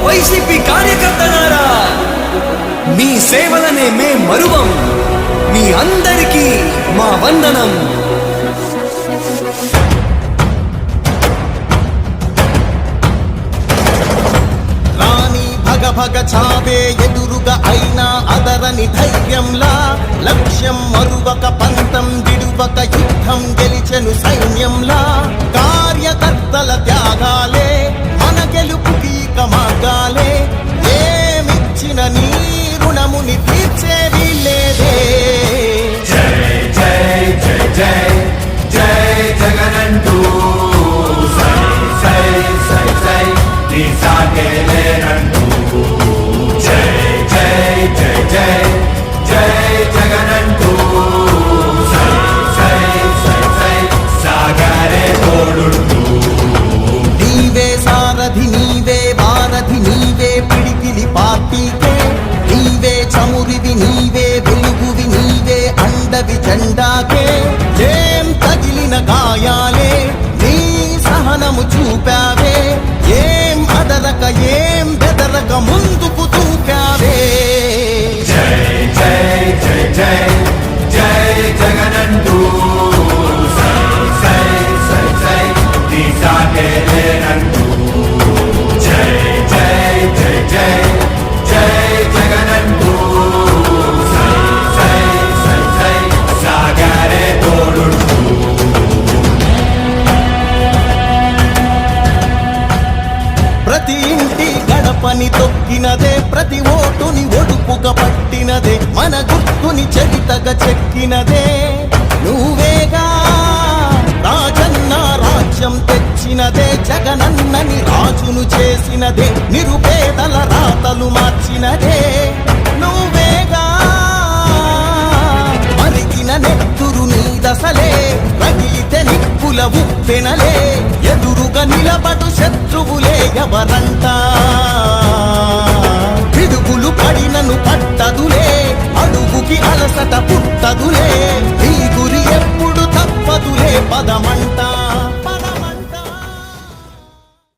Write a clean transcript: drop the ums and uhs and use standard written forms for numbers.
YCP కార్యకర్తలారా, మీ సేవలనే మే మరువం. మీ అందరికీ మా వందనం. భగ చావే ఎదురుగా అయినా అదరని ధైర్యంలా, లక్ష్యం మరువక పంతం విడువక యుద్ధం గెలిచెను సైన్యంలా. కార్యకర్తల త్యాగాలే మన గెలుపుకి మార్గాలే. ఏమిచ్చిన నీ రుణముని తీర్చేది లేదే. జై జై జై జై జై జగనంటూ సై సై సై సై నీ సాగే లేనంటూ. జై జై జై జై జై జగనంటూ సై సై సై సై సాగరే తోడుంటూ. నీవే సారథి, నీవే వారధి, నీవే పిడికిలి పార్టీకే. నీవే చమురివి, నీవే వెలుగువి, నీవే అండవి జెండాకే. ఏం తగిలిన గాయాలే నీ సహనము చూపావే. ఏం అదరక ఏం బెదరక ముందుకు దూకావే. జై జై జై జై జై జగనంటూ సై సై సై సై నీ సాగే లేనంటూ. జై జై జై జై జై జగనంటూ సై సై సై సై సాగరే తోడుంటూ. ప్రతి ఇంటి గడపని తొక్కినదే, ప్రతి ఓటుని ఒడుపుగా పట్టినదే, మన గుర్తుని చరితగా చెక్కినదే నువ్వేగా. రాజన్న రాజ్యం తెచ్చినదే, జగనన్నని రాజును చేసినదే, నిరుపేదల రాతలు మార్చినదే నువ్వేగా. మరిగిన నెత్తురు నీ దశలే, రగిలితే నిప్పుల ఉప్పెనలే. ఎదురుగా నిలబడు శత్రువులే ఎవరంట. పిడుగులు పడినను పట్టదులే, అడుగుకి అలసట పుట్టదులే. ఈ గురి ఎప్పుడు తప్పదులే పదమంట.